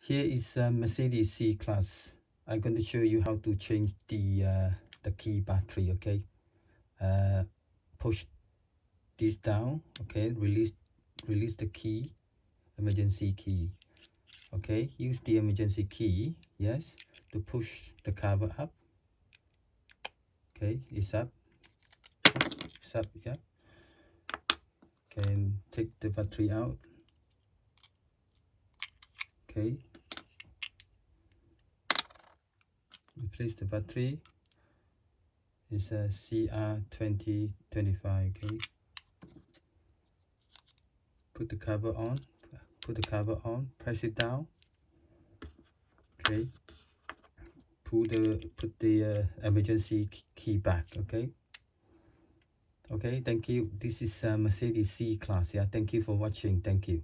Here is a Mercedes C class. I'm going to show you how to change the key battery. Okay, push this down. Okay, release the key, emergency key. Okay, use the emergency key, yes, to push the cover up. Okay, it's up, yeah. Okay, and take the battery out. Okay, replace the battery. It's a CR2025. Okay, put the cover on, press it down. Okay, put the emergency key back. Okay, thank you. This is Mercedes C class. Yeah, thank you for watching. Thank you.